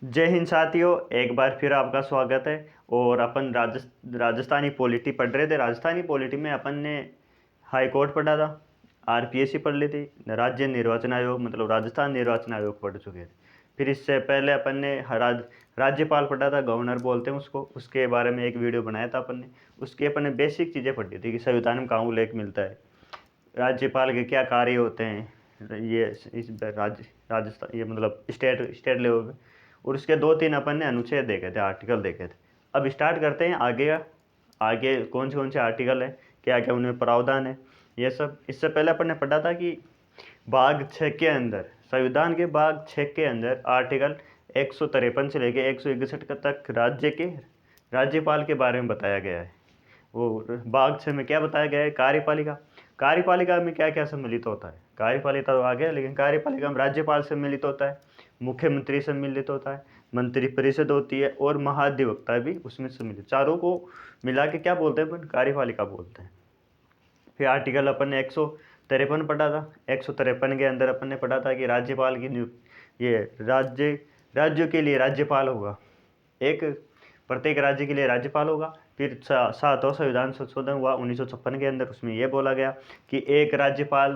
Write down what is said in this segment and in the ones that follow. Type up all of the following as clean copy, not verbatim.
जय हिंद साथियों, एक बार फिर आपका स्वागत है। और अपन राजस्थानी पॉलिटी पढ़ रहे थे। राजस्थानी पॉलिटी में अपन ने हाई कोर्ट पढ़ा था, आरपीएससी पढ़ ली थी, राज्य निर्वाचन आयोग मतलब राजस्थान निर्वाचन आयोग पढ़ चुके थे। फिर इससे पहले अपन ने राज्यपाल पढ़ा था, गवर्नर बोलते हैं उसको। उसके बारे में एक वीडियो बनाया था अपन ने। उसकी अपन ने बेसिक चीज़ें पढ़ी थी कि संविधान में कहाँ उल्लेख मिलता है, राज्यपाल के क्या कार्य होते हैं, ये इस राजस्थान ये मतलब स्टेट लेवल पे। और उसके 2-3 अपन ने अनुच्छेद देखे थे, आर्टिकल देखे थे। अब स्टार्ट करते हैं आगे का। आगे कौन से आर्टिकल है, क्या क्या उनमें प्रावधान है, ये सब। इससे पहले अपन ने पढ़ा था कि भाग 6 के अंदर, संविधान के भाग 6 के अंदर आर्टिकल 153 से लेके 161 तक राज्य के राज्यपाल के बारे में बताया गया है। वो भाग 6 में क्या बताया गया है, कार्यपालिका। कार्यपालिका में क्या क्या सम्मिलित होता है, कार्यपालिका तो आ गया, लेकिन कार्यपालिका में राज्यपाल सम्मिलित होता है, मुख्यमंत्री सम्मिलित होता है, मंत्री परिषद होती है और महाधिवक्ता भी उसमें सम्मिलित। चारों को मिला के क्या बोलते हैं अपन, कार्यपालिका बोलते हैं। फिर आर्टिकल अपन ने 153 पढ़ा था। 153 के अंदर अपन ने पढ़ा था कि राज्यपाल की नियुक्ति, ये राज्यों के लिए राज्यपाल होगा, एक प्रत्येक राज्य के लिए राज्यपाल होगा। फिर 7वां संविधान संशोधन हुआ 1956 के अंदर। उसमें यह बोला गया कि एक राज्यपाल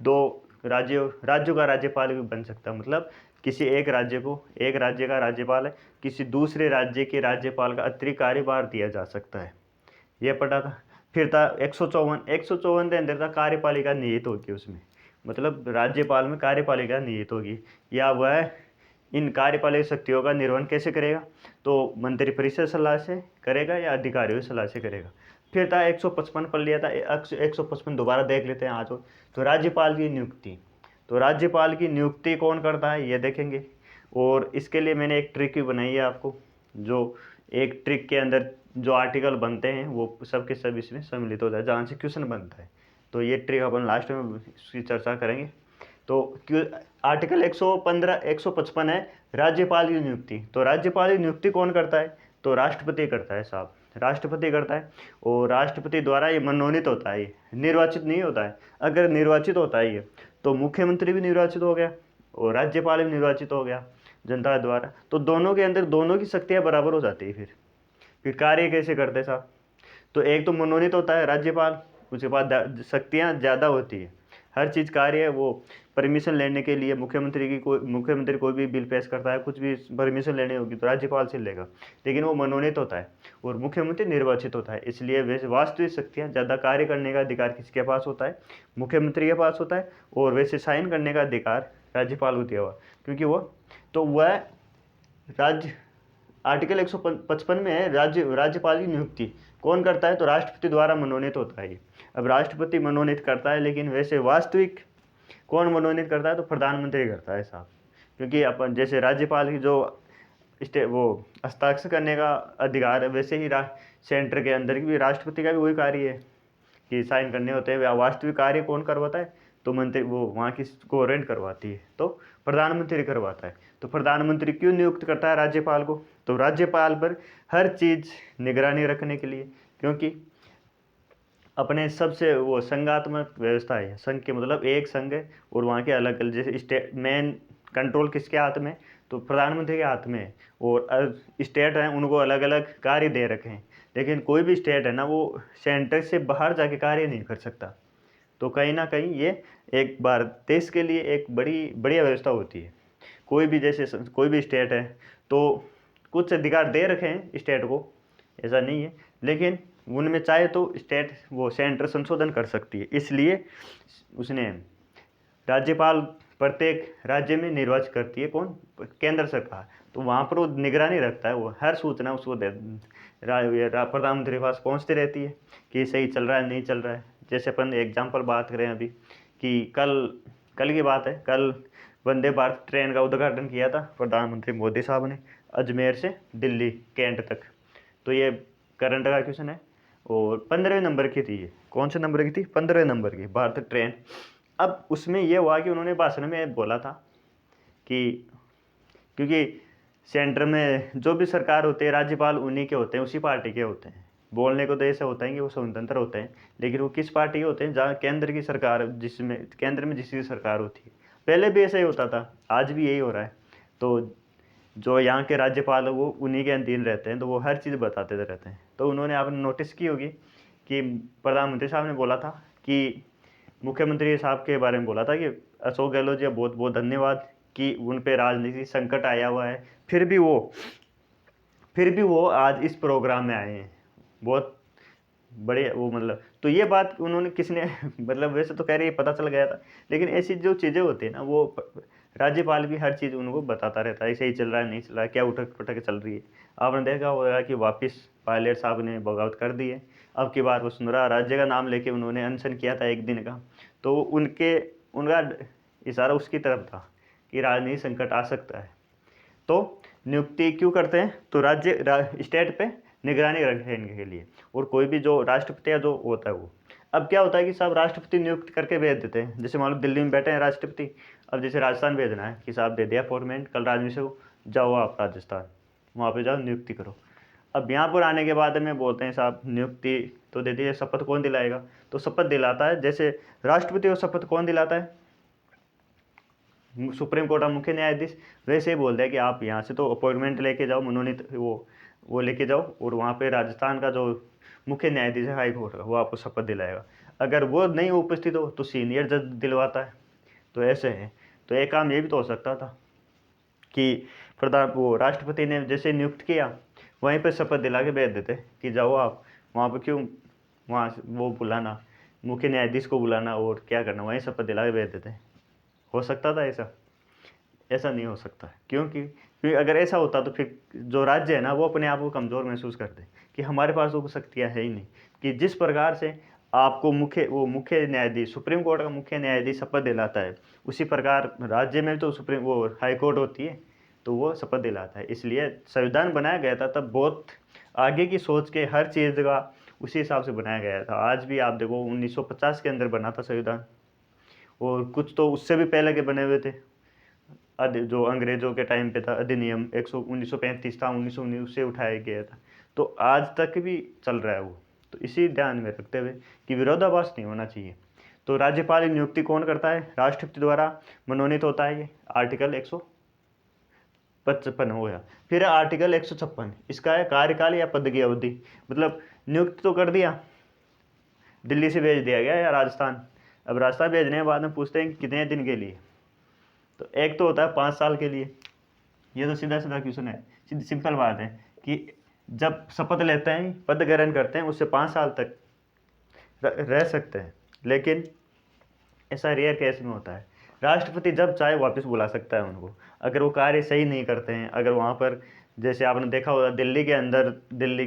2 राज्यों का राज्यपाल भी बन सकता है। मतलब किसी एक राज्य का राज्यपाल है, किसी दूसरे राज्य के राज्यपाल का अतिरिक्त कार्यभार दिया जा सकता है, ये पढ़ा था। फिर था 154 के अंदर था कार्यपालिका निहित होगी उसमें, मतलब राज्यपाल में कार्यपालिका निहित होगी, या वह इन कार्यपालिक शक्तियों का निर्वहन कैसे करेगा, तो मंत्रिपरिषद सलाह से करेगा या अधिकारियों की सलाह से करेगा। फिर था 155 पढ़ लिया था, 155 दोबारा देख लेते हैं आज। तो राज्यपाल की नियुक्ति, तो राज्यपाल की नियुक्ति कौन करता है ये देखेंगे। और इसके लिए मैंने एक ट्रिक भी बनाई है आपको, जो एक ट्रिक के अंदर जो आर्टिकल बनते हैं वो सब के सब इसमें सम्मिलित हो जाए, जहाँ से क्वेश्चन बनता है। तो ये ट्रिक अपन लास्ट में इसकी चर्चा करेंगे। तो आर्टिकल 115 155 है राज्यपाल की नियुक्ति। तो राज्यपाल की नियुक्ति कौन करता है, तो राष्ट्रपति करता है साहब, राष्ट्रपति करता है। और राष्ट्रपति द्वारा ये मनोनीत होता है, ये निर्वाचित नहीं होता है। अगर निर्वाचित होता है ये, तो मुख्यमंत्री भी निर्वाचित हो गया और राज्यपाल भी निर्वाचित हो गया जनता द्वारा। तो दोनों के अंदर दोनों की शक्तियाँ बराबर हो जाती है। फिर कार्य कैसे करते हैं साहब, तो एक तो मनोनीत होता है राज्यपाल, उसके बाद शक्तियाँ ज़्यादा होती है। हर चीज़ कार्य है वो परमिशन लेने के लिए मुख्यमंत्री कोई भी बिल पेश करता है, कुछ भी परमिशन लेनी होगी तो राज्यपाल से लेगा, लेकिन वो मनोनीत होता है और मुख्यमंत्री निर्वाचित होता है। इसलिए वैसे वास्तविक शक्तियाँ ज़्यादा कार्य करने का अधिकार किसके पास होता है, मुख्यमंत्री के पास होता है। और वैसे साइन करने का अधिकार राज्यपाल को दिया हुआ, क्योंकि वह राज्य आर्टिकल 155 में है, राज्यपाल की नियुक्ति कौन करता है, तो राष्ट्रपति द्वारा मनोनीत होता है ये। अब राष्ट्रपति मनोनीत करता है, लेकिन वैसे वास्तविक कौन मनोनीत करता है, तो प्रधानमंत्री करता है साहब। क्योंकि अपन जैसे राज्यपाल की जो वो हस्ताक्षर करने का अधिकार है, वैसे ही सेंटर के अंदर भी राष्ट्रपति का भी वही कार्य है कि साइन करने होते हैं। वास्तविक कार्य कौन करवाता है, तो मंत्री वो वहाँ की गवर्नमेंट करवाती है, तो प्रधानमंत्री करवाता है। तो प्रधानमंत्री क्यों नियुक्त करता है राज्यपाल को, तो राज्यपाल पर हर चीज़ निगरानी रखने के लिए, क्योंकि अपने सबसे वो संघात्मक व्यवस्था है। संघ के मतलब एक संघ है और वहाँ के अलग अलग, जैसे स्टेट मेन कंट्रोल किसके हाथ में, तो प्रधानमंत्री के हाथ में है। और स्टेट हैं उनको अलग अलग कार्य दे रखे हैं, लेकिन कोई भी स्टेट है ना वो सेंटर से बाहर जाके कार्य नहीं कर सकता। तो कहीं ना कहीं ये एक बार देश के लिए एक बढ़िया व्यवस्था होती है। कोई भी जैसे कोई भी स्टेट है तो कुछ अधिकार दे रखे हैं स्टेट को, ऐसा नहीं है, लेकिन उनमें चाहे तो स्टेट वो सेंटर संशोधन कर सकती है। इसलिए उसने राज्यपाल प्रत्येक राज्य में निर्वाचित करती है कौन, केंद्र सरकार। तो वहाँ पर वो निगरानी रखता है, वो हर सूचना उसको प्रधानमंत्री के पास पहुँचती रहती है कि सही चल रहा है नहीं चल रहा है। जैसे अपन एग्जाम्पल बात करें अभी कि कल कल की बात है, कल वंदे भारत ट्रेन का उद्घाटन किया था प्रधानमंत्री मोदी साहब ने, अजमेर से दिल्ली कैंट तक। तो ये करंट का क्वेश्चन है और 15वें नंबर की थी। ये कौन से नंबर की थी, 15वें नंबर की भारत ट्रेन। अब उसमें ये हुआ कि उन्होंने भाषण में बोला था कि क्योंकि सेंटर में जो भी सरकार होते हैं राज्यपाल उन्हीं के होते हैं, उसी पार्टी के होते हैं। बोलने को तो ऐसा होता है कि वो स्वतंत्र होते हैं, लेकिन वो किस पार्टी के होते हैं, जहाँ केंद्र की सरकार, जिसमें केंद्र में जिसकी सरकार होती है। पहले भी ऐसा ही होता था, आज भी यही हो रहा है। तो जो यहाँ के राज्यपाल है वो उन्हीं के अधीन रहते हैं, तो वो हर चीज़ बताते रहते हैं। तो उन्होंने आपने नोटिस की होगी कि प्रधानमंत्री साहब ने बोला था कि मुख्यमंत्री साहब के बारे में बोला था कि अशोक गहलोत जी बहुत बहुत धन्यवाद कि उन पे राजनीतिक संकट आया हुआ है, फिर भी वो आज इस प्रोग्राम में आए हैं, बहुत बड़े वो मतलब। तो ये बात उन्होंने किसने मतलब वैसे तो कह रही है पता चल गया था, लेकिन ऐसी जो चीज़ें होती है ना वो राज्यपाल भी हर चीज़ उनको बताता रहता है, सही चल रहा है नहीं चल रहा है, क्या उठक पटक चल रही है। आपने देखा होगा कि वापस पायलट साहब ने बगावत कर दी है। अब की बार वसुंधरा राज्य का नाम लेके उन्होंने अनशन किया था 1 दिन का, तो उनका इशारा उसकी तरफ था कि राजनीतिक संकट आ सकता है। तो नियुक्ति क्यों करते हैं, तो स्टेट पे निगरानी रखने के लिए। और कोई भी जो राष्ट्रपति या जो होता है वो, अब क्या होता है कि साहब राष्ट्रपति नियुक्त करके भेज देते हैं। जैसे मान लो दिल्ली में बैठे हैं राष्ट्रपति, अब जैसे राजस्थान भेजना है कि साहब दे दिया फॉर्मेट कल राजमिस्त्री को, जाओ आप राजस्थान, वहाँ पे जाओ नियुक्ति करो। अब यहाँ पर आने के बाद में बोलते हैं साहब नियुक्ति तो दे दी, शपथ कौन दिलाएगा, तो शपथ दिलाता है जैसे राष्ट्रपति को शपथ कौन दिलाता है, सुप्रीम कोर्ट का मुख्य न्यायाधीश। वैसे ही बोल दिया कि आप यहाँ से तो अपॉइंटमेंट लेके जाओ, मनोनीत वो लेके जाओ, और वहाँ पे राजस्थान का जो मुख्य न्यायाधीश है हाई कोर्ट का, वो आपको शपथ दिलाएगा। अगर वो नहीं उपस्थित हो तो सीनियर जज दिलवाता है। तो ऐसे है। तो एक काम ये भी तो हो सकता था कि वो राष्ट्रपति ने जैसे नियुक्त किया वहीं पर शपथ दिला के भेज देते कि जाओ आप वहाँ पर, क्यों वहाँ से वो बुलाना, मुख्य न्यायाधीश को बुलाना और क्या करना, वहीं शपथ दिला के भेज देते। हो सकता था ऐसा? ऐसा नहीं हो सकता है। क्योंकि अगर ऐसा होता तो फिर जो राज्य है ना वो अपने आप को कमज़ोर महसूस करते कि हमारे पास वो शक्तियाँ है ही नहीं। कि जिस प्रकार से आपको मुख्य न्यायाधीश, सुप्रीम कोर्ट का मुख्य न्यायाधीश शपथ दिलाता है, उसी प्रकार राज्य में तो हाई कोर्ट होती है, तो वो शपथ दिलाता है। इसलिए संविधान बनाया गया था तब बहुत आगे की सोच के हर चीज़ का उसी हिसाब से बनाया गया था। आज भी आप देखो 1950 के अंदर बना था संविधान, और कुछ तो उससे भी पहले के बने हुए थे। जो अंग्रेजों के टाइम पे था अधिनियम 1935 था, 1919 से उठाया गया था, तो आज तक भी चल रहा है वो। तो इसी ध्यान में रखते हुए कि विरोधाभास नहीं होना चाहिए। तो राज्यपाल की नियुक्ति कौन करता है, राष्ट्रपति द्वारा मनोनीत होता है। ये आर्टिकल 155 हो गया। फिर आर्टिकल 156, इसका है कार्यकाल या पद की अवधि। मतलब नियुक्त तो कर दिया, दिल्ली से भेज दिया गया या राजस्थान, अब राजस्थान भेजने के बाद में पूछते हैं कि कितने दिन के लिए। तो एक तो होता है 5 साल के लिए, ये तो सीधा सीधा क्वेश्चन है, सीधी सिंपल बात है कि जब शपथ लेते हैं, पद ग्रहण करते हैं, उससे 5 साल तक रह सकते हैं। लेकिन ऐसा रेयर केस में होता है। राष्ट्रपति जब चाहे वापस बुला सकता है उनको, अगर वो कार्य सही नहीं करते हैं। अगर वहाँ पर जैसे आपने देखा होगा दिल्ली के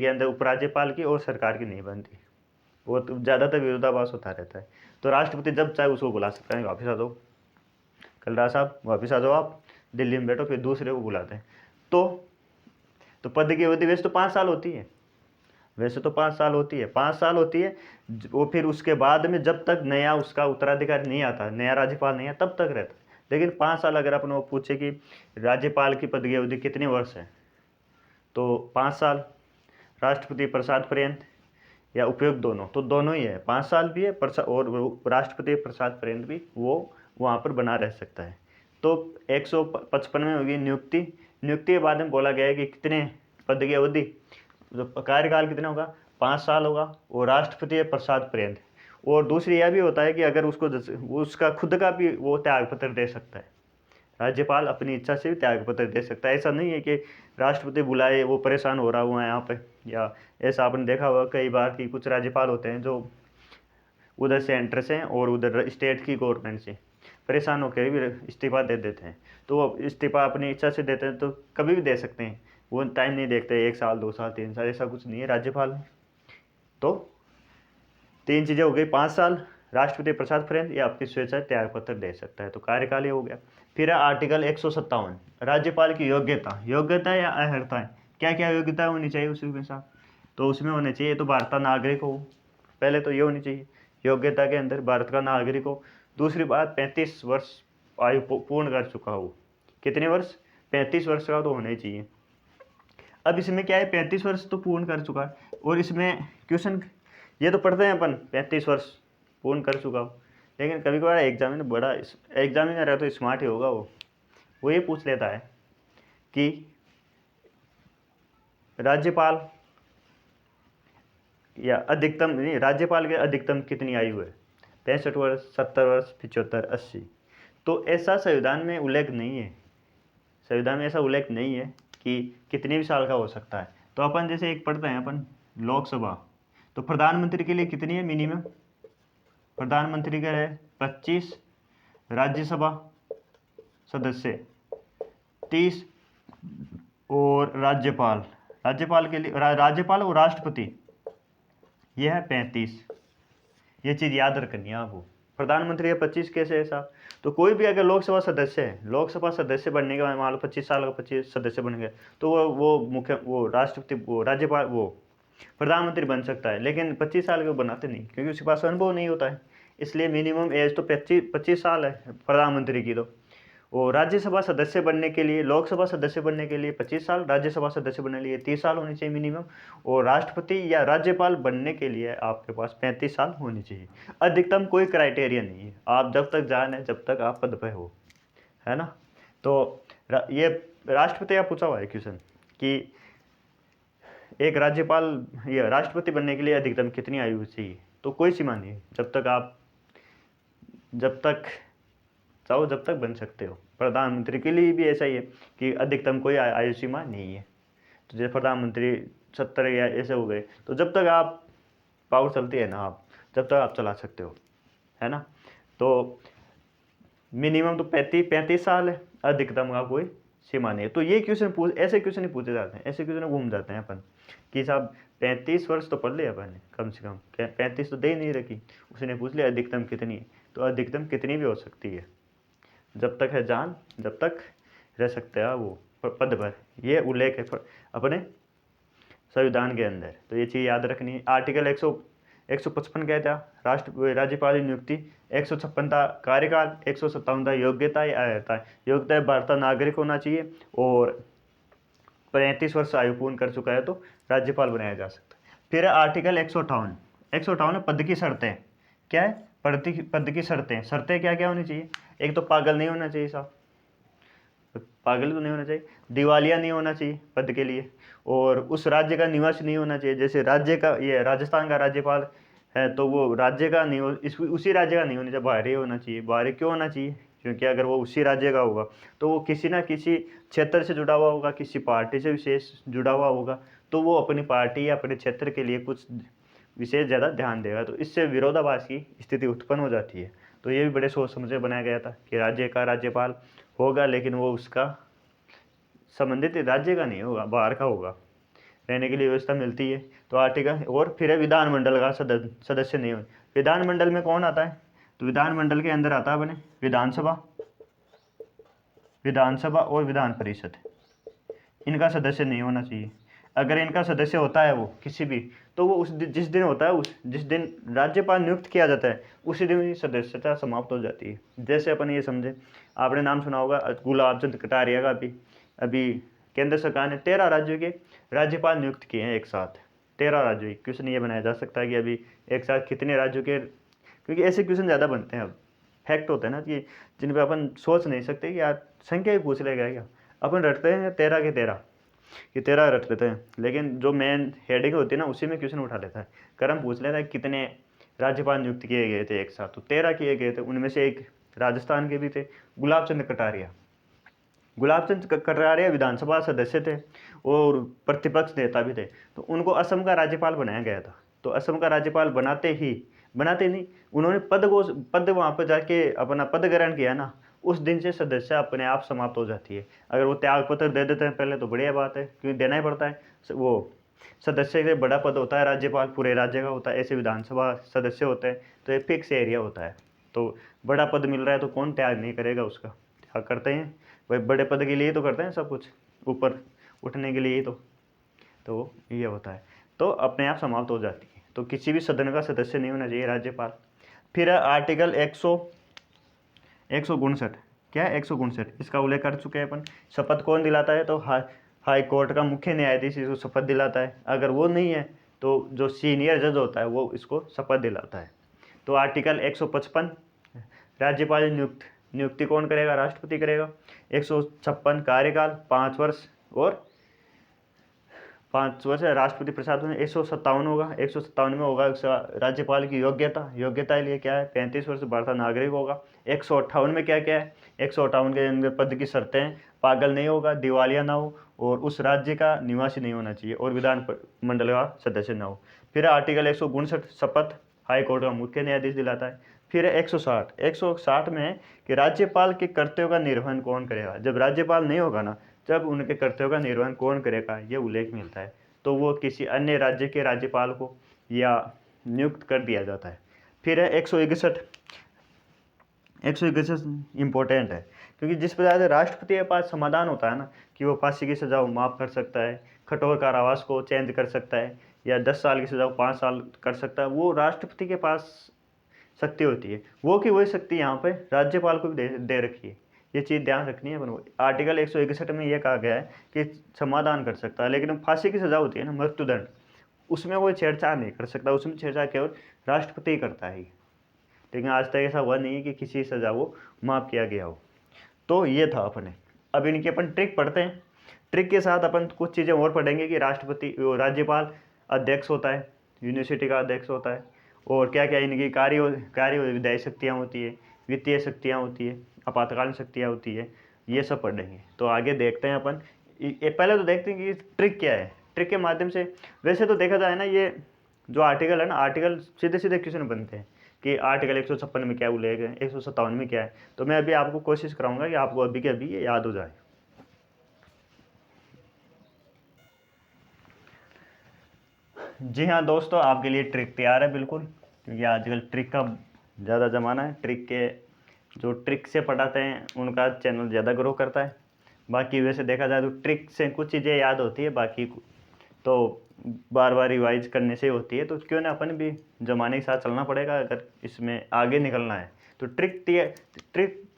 अंदर उपराज्यपाल की और सरकार की नहीं बनती, वो तो ज़्यादातर विरोधाभास होता रहता है। तो राष्ट्रपति जब चाहे उसको बुला सकता है, वापस आ दो कलराज साहब, वापस आ जाओ आप, दिल्ली में बैठो, फिर दूसरे को बुलाते हैं। तो पद की अवधि वैसे तो 5 साल होती है, वैसे तो 5 साल होती है, 5 साल होती है। वो फिर उसके बाद में जब तक नया उसका उत्तराधिकारी नहीं आता, नया राज्यपाल नहीं आता, तब तक रहता है। लेकिन 5 साल अगर अपन वो पूछे कि राज्यपाल की पद की अवधि कितने वर्ष है, तो 5 साल। राष्ट्रपति प्रसाद पर्यंत या उपयुक्त दोनों, तो दोनों ही है, 5 साल भी है और राष्ट्रपति प्रसाद पर्यंत भी वो वहाँ पर बना रह सकता है। तो 155 में होगी नियुक्ति। नियुक्ति के बाद में बोला गया है कि कितने पद की अवधि, जो कार्यकाल कितना होगा, 5 साल होगा, और राष्ट्रपति प्रसाद पर्यंत। और दूसरी यह भी होता है कि अगर उसका खुद का भी वो त्याग पत्र दे सकता है, राज्यपाल अपनी इच्छा से भी त्याग पत्र दे सकता है। ऐसा नहीं है कि राष्ट्रपति बुलाए वो परेशान हो रहा हुआ है यहाँ पे, या ऐसा आपने देखा होगा कई बार कि कुछ राज्यपाल होते हैं जो उधर सेंटर से और उधर स्टेट की गवर्नमेंट से परेशान होकर भी इस्तीफा दे देते हैं। तो वो इस्तीफा अपनी इच्छा से देते हैं, तो कभी भी दे सकते हैं, वो टाइम नहीं देखते 1 साल 2 साल 3 साल, ऐसा कुछ नहीं है राज्यपाल में। तो 3 चीज़ें हो गई, 5 साल, राष्ट्रपति प्रसाद पर्यंत, या अपनी स्वेच्छा त्याग पत्र दे सकता है, तो कार्यकाल ये हो गया। फिर आर्टिकल 157, राज्यपाल की योग्यता या अर्हता, क्या क्या योग्यता होनी चाहिए उसके साथ, तो उसमें होने चाहिए तो भारत का नागरिक हो, पहले तो ये होनी चाहिए योग्यता के अंदर, भारत का नागरिक हो। दूसरी बात 35 वर्ष आयु पूर्ण कर चुका हो। कितने वर्ष, 35 वर्ष का तो होना ही चाहिए। अब इसमें क्या है, 35 वर्ष तो पूर्ण कर चुका है, और इसमें क्वेश्चन ये तो पढ़ते हैं अपन 35 वर्ष पूर्ण कर चुका हो, लेकिन कभी कभार एग्जामिनर बड़ा एग्जामिनर है तो स्मार्ट ही होगा, वो ये पूछ लेता है कि राज्यपाल या अधिकतम नहीं, राज्यपाल के अधिकतम कितनी आयु है? 65 वर्ष, 70 वर्ष, 75, 80। तो ऐसा संविधान में उल्लेख नहीं है, संविधान में ऐसा उल्लेख नहीं है कि कितने भी साल का हो सकता है। तो अपन जैसे एक पढ़ते हैं अपन लोकसभा, तो प्रधानमंत्री के लिए कितनी है मिनिमम? प्रधानमंत्री का है 25, राज्यसभा सदस्य 30, और राज्यपाल, राज्यपाल के लिए राज्यपाल और राष्ट्रपति ये है 35। ये चीज़ याद रखनी है आपको। प्रधानमंत्री है 25 कैसे है साहब? तो कोई भी अगर लोकसभा सदस्य है, लोकसभा सदस्य बनने के बाद मान लो 25 साल का 25 सदस्य बन गया, तो वो राष्ट्रपति, वो राज्यपाल, वो प्रधानमंत्री बन सकता है। लेकिन 25 साल के वो बनाते नहीं, क्योंकि उसके पास अनुभव नहीं होता है। इसलिए मिनिमम एज तो 25 साल है प्रधानमंत्री की। तो और राज्यसभा सदस्य बनने के लिए, लोकसभा सदस्य बनने के लिए 25 साल, राज्यसभा सदस्य बनने के लिए 30 साल होनी चाहिए मिनिमम, और राष्ट्रपति या राज्यपाल बनने के लिए आपके पास 35 साल होनी चाहिए। अधिकतम कोई क्राइटेरिया नहीं है, आप जब तक जान है, जब तक आप पद पे हो, है ना। तो ये राष्ट्रपति का पूछा हुआ है क्वेश्चन कि एक राज्यपाल या राष्ट्रपति बनने के लिए अधिकतम कितनी आयु चाहिए? तो कोई सीमा नहीं है, जब तक चाहो जब तक बन सकते हो। प्रधानमंत्री के लिए भी ऐसा ही है कि अधिकतम कोई आयु सीमा नहीं है। तो जैसे प्रधानमंत्री 70 या ऐसे हो गए, तो जब तक आप पावर चलती है ना, आप जब तक आप चला सकते हो, है ना। तो मिनिमम तो 35 साल है, अधिकतम का कोई सीमा नहीं है। तो ये क्वेश्चन ऐसे क्वेश्चन नहीं पूछे जाते हैं, ऐसे क्वेश्चन घूम जाते हैं अपन कि साहब 35 वर्ष तो पढ़ लिया अपन ने, कम से कम 35 तो दे नहीं रखी, उसने पूछ लिया अधिकतम कितनी है। तो अधिकतम कितनी भी हो सकती है, जब तक है जान, जब तक रह सकते हैं वो पद पर। ये उल्लेख है अपने संविधान के अंदर। तो ये चीज़ याद रखनी है। आर्टिकल 155 कहता राज्यपाल की नियुक्ति, 156 था कार्यकाल, 157 था योग्यता या अर्हता। योग्यता भारत का नागरिक होना चाहिए और 35 वर्ष आयु पूर्ण कर चुका है तो राज्यपाल बनाया जा सकता है। फिर आर्टिकल 158 पद की शर्तें। क्या है? पद की शर्तें क्या क्या होनी चाहिए? एक तो पागल नहीं होना चाहिए साहब, पागल तो नहीं होना चाहिए, दिवालिया नहीं होना चाहिए पद के लिए, और उस राज्य का निवासी नहीं होना चाहिए। जैसे राज्य का, ये राजस्थान का राज्यपाल है तो वो राज्य का नहीं हो, उसी राज्य का नहीं होना चाहिए, बाहरी होना चाहिए। बाहरी क्यों होना चाहिए? क्योंकि अगर वो उसी राज्य का होगा तो वो किसी ना किसी क्षेत्र से जुड़ा हुआ होगा, किसी पार्टी से विशेष जुड़ा हुआ होगा, तो वो अपनी पार्टी या अपने क्षेत्र के लिए कुछ विशेष ज़्यादा ध्यान देगा। तो इससे विरोधाभास की स्थिति उत्पन्न हो जाती है। तो ये भी बड़े सोच समझ के बनाया गया था कि राज्य का राज्यपाल होगा, लेकिन वो उसका संबंधित राज्य का नहीं होगा, बाहर का होगा, रहने के लिए व्यवस्था मिलती है। तो आर्टिकल, और फिर है विधानमंडल का सदस्य नहीं हो। विधानमंडल में कौन आता है? तो विधानमंडल के अंदर आता है अपने विधानसभा और विधान परिषद। इनका सदस्य नहीं होना चाहिए। अगर इनका सदस्य होता है वो किसी भी, तो वो जिस दिन होता है, जिस दिन राज्यपाल नियुक्त किया जाता है उसी दिन ही सदस्यता समाप्त हो जाती है। जैसे अपन ये समझे, आपने नाम सुना होगा गुलाब चंद कटारिया का। अभी केंद्र सरकार ने 13 राज्यों के राज्यपाल नियुक्त किए हैं एक साथ। 13 राज्यों। क्वेश्चन ये बनाया जा सकता है कि अभी एक साथ कितने राज्यों के, क्योंकि ऐसे क्वेश्चन ज़्यादा बनते हैं। अब फैक्ट होते हैं ना कि जिन पर अपन सोच नहीं सकते कि यार संख्या ही पूछ लेगा क्या, अपन रटते हैं 13 के 13 कि 13 रट लेते हैं, लेकिन जो मेन हेडिंग होती है ना उसी में क्वेश्चन उठा लेता है। क्रम पूछ लेता है कितने राज्यपाल नियुक्त किए गए थे एक साथ, तो 13 किए गए थे। उनमें से एक राजस्थान के भी थे, गुलाब चंद कटारिया। गुलाब चंद कटारिया विधानसभा सदस्य थे और प्रतिपक्ष नेता भी थे। तो उनको असम का राज्यपाल बनाया गया था। तो असम का राज्यपाल बनाते नहीं, उन्होंने पद वहाँ पर जाके अपना पद ग्रहण किया ना, उस दिन से सदस्य अपने आप समाप्त हो जाती है। अगर वो त्याग पत्र दे देते हैं पहले तो बढ़िया बात है, क्योंकि देना ही पड़ता है। वो सदस्य से बड़ा पद होता है, राज्यपाल पूरे राज्य का होता है, ऐसे विधानसभा सदस्य होते हैं तो एक फिक्स एरिया होता है। तो बड़ा पद मिल रहा है तो कौन त्याग नहीं करेगा उसका, त्याग करते हैं भाई, बड़े पद के लिए तो करते हैं सब कुछ, ऊपर उठने के लिए ही तो ये होता है। तो अपने आप समाप्त हो जाती है। तो किसी भी सदन का सदस्य नहीं होना चाहिए राज्यपाल। फिर आर्टिकल 159, क्या है 159, इसका उल्लेख कर चुके हैं अपन। शपथ कौन दिलाता है? तो हाई कोर्ट का मुख्य न्यायाधीश इसको शपथ दिलाता है। अगर वो नहीं है तो जो सीनियर जज होता है वो इसको शपथ दिलाता है। तो आर्टिकल 155, राज्यपाल नियुक्ति कौन करेगा? राष्ट्रपति करेगा। 156 कार्यकाल 5 वर्ष और 5 वर्ष राष्ट्रपति प्रसाद में 157 होगा। 157 में होगा राज्यपाल की योग्यता के लिए क्या है, 35 वर्ष भारत नागरिक होगा। 158 में क्या क्या है, 158 के अंदर पद की शर्तें हैं, पागल नहीं होगा, दिवालिया ना हो, और उस राज्य का निवासी नहीं होना चाहिए, और विधान मंडल का सदस्य ना हो। फिर आर्टिकल 159 शपथ हाई कोर्ट का मुख्य न्यायाधीश दिलाता है। फिर 160 में है कि राज्यपाल के कर्तव्यों का निर्वहन कौन करेगा। जब राज्यपाल नहीं होगा ना, जब उनके कर्तव्यों का निर्वहन कौन करेगा, ये उल्लेख मिलता है। तो वो किसी अन्य राज्य के राज्यपाल को या नियुक्त कर दिया जाता है। फिर है 161 इम्पोर्टेंट है, क्योंकि जिस प्रकार से राष्ट्रपति के पास समाधान होता है ना, कि वो फांसी की सज़ा माफ़ कर सकता है, कठोर कारावास को चेंज कर सकता है, या 10 साल की सज़ा 5 साल कर सकता है, वो राष्ट्रपति के पास शक्ति होती है। वो की वही शक्ति यहाँ पे राज्यपाल को भी दे रखी है। ये चीज़ ध्यान रखनी है अपन। आर्टिकल 161 में ये कहा गया है कि समाधान कर सकता है, लेकिन फांसी की सज़ा होती है ना, मृत्युदंड, उसमें कोई छेड़छाड़ नहीं कर सकता, उसमें छेड़छाड़ केवल राष्ट्रपति ही करता है। लेकिन आज तक ऐसा हुआ नहीं है कि किसी सज़ा वो माफ़ किया गया हो। तो ये था अपने। अब इनकी अपन ट्रिक पढ़ते हैं। ट्रिक के साथ अपन कुछ चीज़ें और पढ़ेंगे कि राज्यपाल अध्यक्ष होता है, यूनिवर्सिटी का अध्यक्ष होता है, और क्या क्या इनकी कार्य विधायी शक्तियाँ होती है, वित्तीय शक्तियाँ होती है, आपातकालीन शक्तियाँ होती है, ये सब पढ़ेंगे। तो आगे देखते हैं अपन। ये पहले तो देखते हैं कि ट्रिक क्या है। ट्रिक के माध्यम से, वैसे तो देखा जाए ना, ये जो आर्टिकल है ना, आर्टिकल सीधे सीधे क्वेश्चन बनते हैं कि आर्टिकल 156 में क्या उल्लेख है, 157 में क्या है। तो मैं अभी आपको कोशिश कराऊंगा कि आपको अभी के अभी ये याद हो जाए। जी हाँ दोस्तों, आपके लिए ट्रिक तैयार है बिल्कुल, क्योंकि आजकल ट्रिक का ज़्यादा ज़माना है। ट्रिक के जो ट्रिक से पढ़ाते हैं उनका चैनल ज़्यादा ग्रो करता है। बाकी वैसे देखा जाए तो ट्रिक से कुछ चीज़ें याद होती है, बाकी तो बार बार रिवाइज करने से होती है। तो क्यों ना अपन भी ज़माने के साथ चलना पड़ेगा अगर इसमें आगे निकलना है। तो ट्रिक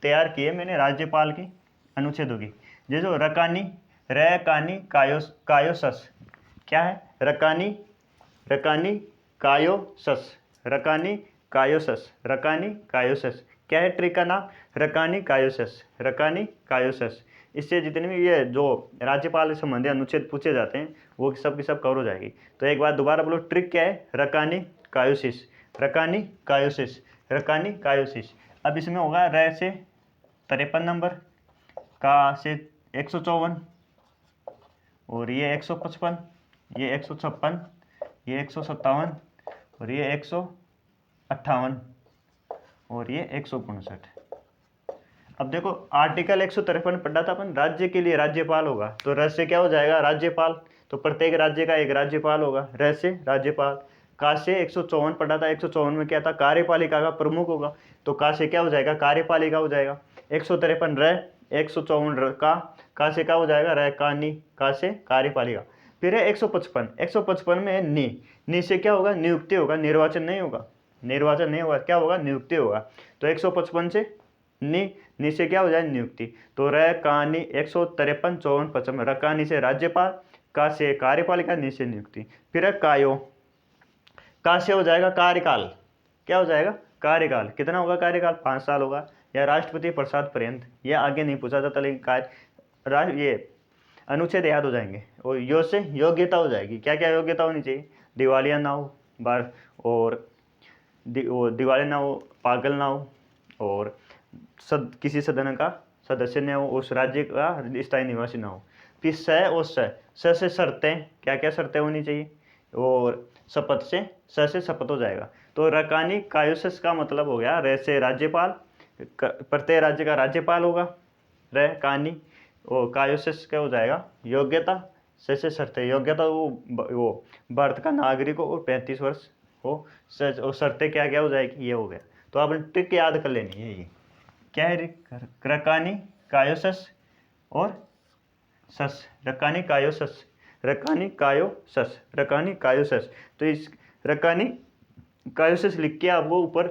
तैयार की है मैंने राज्यपाल की अनुच्छेदों की। जैसे रकानी कायोसस, क्या है, रकानी कायोसस, क्या है ट्रिक का नाम, रकानी कायोसस। इससे जितने भी ये जो राज्यपाल से संबंधित अनुच्छेद पूछे जाते हैं वो सब की सब कवर हो जाएगी। तो एक बार दोबारा बोलो, ट्रिक क्या है, रकानी कायोसिस। अब इसमें होगा र से 53 नंबर, का से 154, और ये 155, ये 156, ये 157, और ये 158, और ये 159। अब देखो, आर्टिकल 153 पढ़ा था अपन, राज्य के लिए राज्यपाल होगा, तो र से क्या हो जाएगा, राज्यपाल। तो प्रत्येक राज्य का एक राज्यपाल होगा, र से राज्यपाल। का से 154 पढ़ा था, 154 में क्या था, कार्यपालिका का प्रमुख होगा, तो का से क्या हो जाएगा, कार्यपालिका हो जाएगा। 153 र, 154 र का से क्या हो जाएगा, र कानी, का से कार्यपालिका। फिर है 155 में नी से क्या होगा, नियुक्ति होगा, निर्वाचन नहीं होगा, क्या होगा, नियुक्ति होगा। तो 155 से नी से क्या हो जाए, नियुक्ति। तो र कहानी 153 54 55, रकानी से राज्यपाल, का से कार्यपालिका, नी से नियुक्ति। फिर है का से हो जाएगा कार्यकाल, क्या हो जाएगा, कार्यकाल। कितना होगा कार्यकाल, 5 साल होगा, या राष्ट्रपति प्रसाद पर्यंत। यह आगे नहीं पूछा जाता, लेकिन ये अनुच्छेद याद हो जाएंगे। और यो से योग्यता हो जाएगी, क्या क्या योग्यता होनी चाहिए, दिवालिया ना हो, और दिवालिया ना हो, पागल ना हो, और किसी सदन का सदस्य न हो, उस राज्य का स्थायी निवासी ना हो। फिर स से शर्तें, क्या क्या शर्तें होनी चाहिए, और शपथ से शपथ हो जाएगा। तो रकानी कायोसस का मतलब हो गया, र से राज्यपाल, प्रत्येक राज्य का राज्यपाल होगा, र कानी, और कायोसस क्या हो जाएगा, योग्यता, से शर्तें, योग्यता वो भारत का नागरिक हो और 35 वर्ष हो, और शर्तें क्या क्या हो जाएगी, ये हो गया। तो आपने ट्रिक याद कर लेनी है। ये क्या है, रकानी कायोसस और सस, रकानी कायोसस। तो इस रकानी कायोसस लिख के आपको ऊपर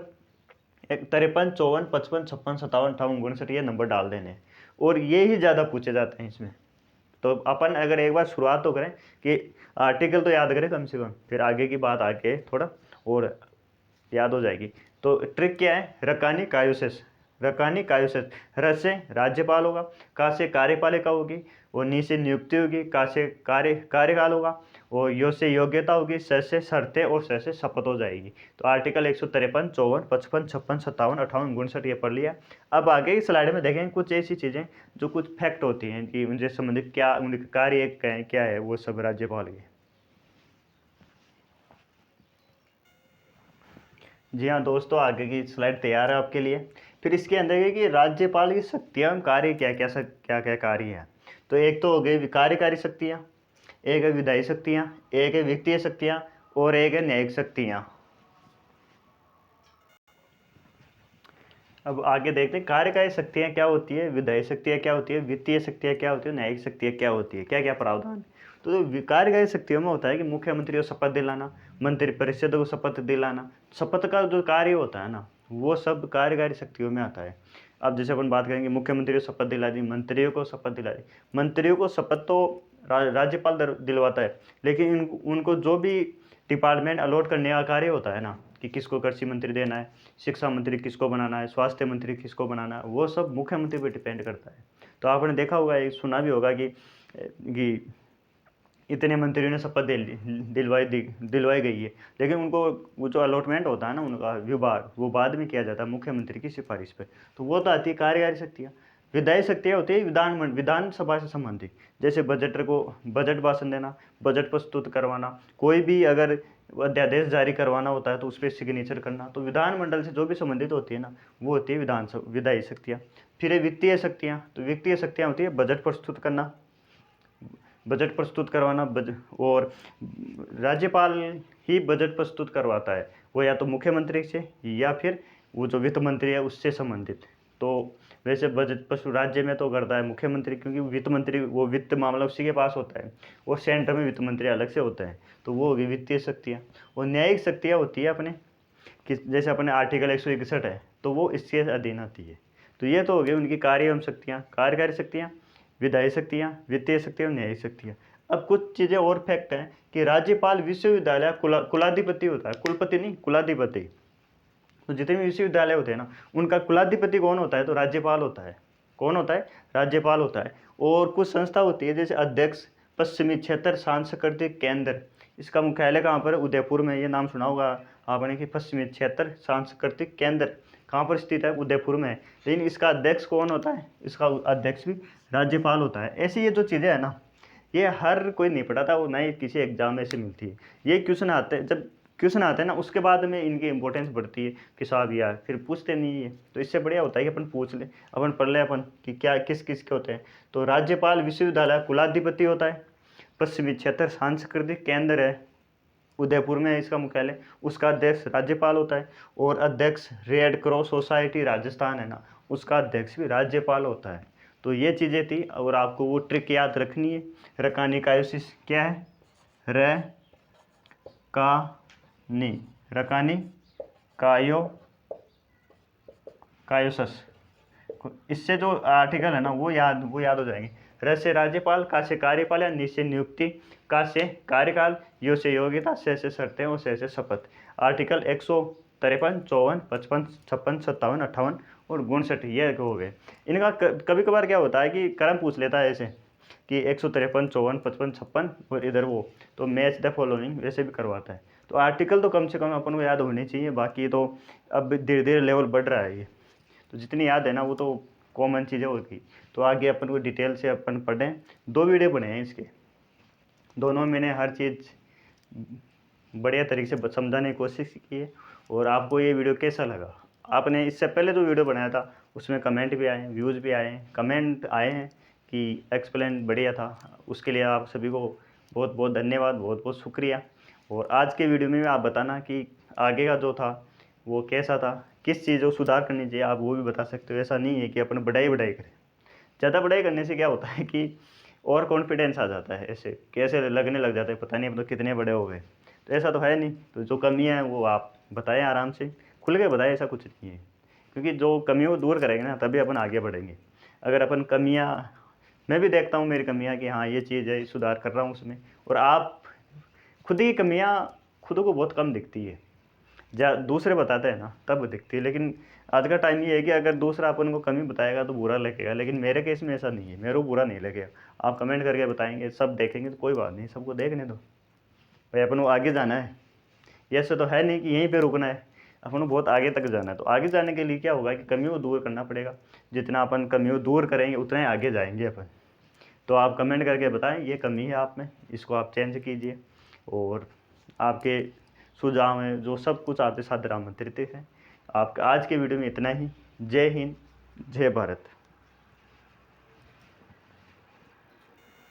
53 54 55 56 57 58 59 ये नंबर डाल देने, और ये ही ज़्यादा पूछे जाते हैं इसमें। तो अपन अगर एक बार शुरुआत तो करें कि आर्टिकल तो याद करें कम से कम, फिर आगे की बात आके थोड़ा और याद हो जाएगी। तो ट्रिक क्या है, रकानी रकानी कायु से, र से राज्यपाल होगा, का से कार्यपालिका होगी, और नी से नियुक्ति होगी, का से कार्यकाल होगा, और यो से योग्यता होगी, स से शर्तें, और स से शपथ हो जाएगी। तो आर्टिकल 153, 54, 55, 56, 57, 58, 59 ये पढ़ लिया। अब आगे की स्लाइड में देखेंगे कुछ ऐसी चीज़ें जो कुछ फैक्ट होती हैं कि उनसे संबंधित क्या उनके कार्य क्या है, वो सब राज्यपाल के। जी हाँ दोस्तों, आगे की स्लाइड तैयार है आपके लिए। फिर इसके अंदर है कि राज्यपाल की शक्तियाँ कार्य क्या क्या कार्य है। तो एक तो हो गई कार्यकारी शक्तियाँ, एक है विधायी शक्तियाँ, एक है वित्तीय शक्तियाँ, और एक है न्यायिक शक्तियाँ। अब आगे देखते हैं कार्यकारी शक्तियाँ क्या होती है, विधायी शक्तियाँ क्या होती है, वित्तीय शक्तियाँ क्या होती है, न्यायिक शक्तियाँ क्या होती है, क्या क्या प्रावधान। तो कार्यकारी शक्तियों में होता है कि मुख्यमंत्री को शपथ दिलाना, मंत्रिपरिषद को शपथ दिलाना। शपथ का जो कार्य होता है ना, वो सब कार्यकारी शक्तियों में आता है। अब जैसे अपन बात करेंगे, मुख्यमंत्री को शपथ दिला दी, मंत्रियों को शपथ दिला दी। मंत्रियों को शपथ तो राज्यपाल दिलवाता है, लेकिन उनको जो भी डिपार्टमेंट अलॉट करने का कार्य होता है ना, कि किसको कृषि मंत्री देना है, शिक्षा मंत्री किसको बनाना है, स्वास्थ्य मंत्री किसको बनाना है, वो सब मुख्यमंत्री पर डिपेंड करता है। तो आपने देखा होगा, सुना भी होगा कि इतने मंत्रियों ने शपथ दिलवाई गई है, लेकिन उनको वो जो अलॉटमेंट होता है ना उनका विभाग, वो बाद में किया जाता है मुख्यमंत्री की सिफारिश पर। तो वो तो आती है कार्यकारी शक्तियाँ। विधायी शक्तियाँ होती है विधानसभा से संबंधित, जैसे बजट भाषण देना, बजट प्रस्तुत करवाना, कोई भी अगर अध्यादेश जारी करवाना होता है तो उस पर सिग्नेचर करना। तो विधानमंडल से जो भी संबंधित होती है ना, वो होती है विधायी शक्तियाँ। फिर है वित्तीय शक्तियाँ। तो वित्तीय शक्तियाँ होती है बजट प्रस्तुत करना, बजट प्रस्तुत करवाना, और राज्यपाल ही बजट प्रस्तुत करवाता है, वो या तो मुख्यमंत्री से या फिर वो जो वित्त मंत्री है उससे संबंधित। तो वैसे बजट प्रस्तुत राज्य में तो करता है मुख्यमंत्री, क्योंकि वित्त मंत्री वो वित्त मामला उसी के पास होता है, और सेंटर में वित्त मंत्री अलग से होता है। तो वो होगी वित्तीय शक्तियाँ। और न्यायिक शक्तियाँ होती है अपने कि जैसे अपने आर्टिकल 161 है, तो वो इसके अधीन आती है। तो ये तो हो गई उनकी कार्य एवं शक्तियाँ, कार्यकारी शक्तियाँ, विधायी शक्तियाँ, वित्तीय शक्तियाँ और न्यायिक शक्तियाँ। अब कुछ चीज़ें और फैक्ट हैं कि राज्यपाल विश्वविद्यालय कुलाधिपति होता है, कुलपति नहीं, कुलाधिपति। तो जितने भी विश्वविद्यालय होते हैं ना, उनका कुलाधिपति कौन होता है, तो राज्यपाल होता है। कौन होता है, राज्यपाल होता है। और कुछ संस्था होती है जैसे अध्यक्ष पश्चिमी क्षेत्र सांस्कृतिक केंद्र, इसका मुख्यालय कहाँ पर है, उदयपुर में। ये नाम सुना होगा आपने कि पश्चिमी क्षेत्र सांस्कृतिक केंद्र कहाँ पर स्थित है, उदयपुर में है। लेकिन इसका अध्यक्ष कौन होता है, इसका अध्यक्ष भी राज्यपाल होता है। ऐसी ये जो चीज़ें हैं ना, ये हर कोई नहीं पढ़ाता, वो ना ही किसी एग्जाम में से मिलती है। ये क्वेश्चन आते हैं, जब क्वेश्चन आते हैं ना उसके बाद में इनकी इंपॉर्टेंस बढ़ती है कि साहब यार फिर पूछते नहीं है। तो इससे बढ़िया होता है कि अपन पूछ ले, अपन पढ़ ले अपन कि क्या किस किस के होते हैं। तो राज्यपाल विश्वविद्यालय कुलाधिपति होता है, पश्चिमी क्षेत्र सांस्कृतिक केंद्र है, उदयपुर में है इसका मुख्यालय, उसका अध्यक्ष राज्यपाल होता है। और अध्यक्ष रेड क्रॉस सोसाइटी राजस्थान है ना, उसका अध्यक्ष भी राज्यपाल होता है। तो ये चीज़ें थी, और आपको वो ट्रिक याद रखनी है। रकानी कायोसिस क्या है, र का नी, रकानी कायो कायोसस। इससे जो आर्टिकल है ना वो याद हो जाएंगे। र से राज्यपाल, का से कार्यपाल या नि से नियुक्ति, का से कार्यकाल, यो से योग्यता, से शर्तें और से शपथ। आर्टिकल 153, 54, 55, 56, 57, 58 और 59 ये हो गए। इनका कभी कभार क्या होता है कि क्रम पूछ लेता है ऐसे कि 153, 54, 55, 56 और इधर वो, तो मैच द फॉलोइंग वैसे भी करवाता है। तो आर्टिकल तो कम से कम अपन को याद होने चाहिए, बाकी तो अब धीरे धीरे लेवल बढ़ रहा है ये, तो जितनी याद है ना वो तो कॉमन चीज़ें होगी। तो आगे अपन को डिटेल से अपन पढ़ें। 2 वीडियो बने हैं इसके, दोनों में मैंने हर चीज़ बढ़िया तरीके से समझाने की कोशिश की है। और आपको ये वीडियो कैसा लगा, आपने इससे पहले जो वीडियो बनाया था उसमें कमेंट भी आए हैं, व्यूज़ भी आए हैं, कमेंट आए हैं कि एक्सप्लेन बढ़िया था, उसके लिए आप सभी को बहुत बहुत धन्यवाद, बहुत बहुत शुक्रिया। और आज के वीडियो में आप बताना कि आगे का जो था वो कैसा था, किस चीज़ को सुधार करनी चाहिए, आप वो भी बता सकते हो। ऐसा नहीं है कि अपन बढ़ाई करें, ज़्यादा पढ़ाई करने से क्या होता है कि और कॉन्फिडेंस आ जाता है, ऐसे कैसे लगने लग जाता है पता नहीं मतलब कितने बड़े हो गए। तो ऐसा तो है नहीं। तो जो कमियाँ हैं वो आप बताएं, आराम से खुल के बताएं, ऐसा कुछ नहीं है। क्योंकि जो कमियों को दूर करेंगे ना तभी अपन आगे बढ़ेंगे। अगर अपन कमियाँ, मैं भी देखता हूँ मेरी कमियाँ कि हाँ ये चीज़ है, सुधार कर रहा हूँ उसमें, और आप खुद की कमियाँ खुद को बहुत कम दिखती है। दूसरे बताते हैं ना तब दिखती है। लेकिन आज का टाइम ये है कि अगर दूसरा अपन को कमी बताएगा तो बुरा लगेगा, लेकिन मेरे केस में ऐसा नहीं है, मेरे को बुरा नहीं लगेगा। आप कमेंट करके बताएंगे, सब देखेंगे तो कोई बात नहीं, सबको देखने दो भाई, अपन को आगे जाना है। ये ऐसा तो है नहीं कि यहीं पे रुकना है, अपन को बहुत आगे तक जाना है। तो आगे जाने के लिए क्या होगा कि कमियों को दूर करना पड़ेगा। जितना अपन कमियों दूर करेंगे उतना ही आगे जाएंगे अपन। तो आप कमेंट करके बताएं ये कमी है आप में, इसको आप चेंज कीजिए। और आपके सुझाव हैं जो सब कुछ आपके साथ आमंत्रित हैं। आपका आज के वीडियो में इतना ही। जय हिंद, जय भारत।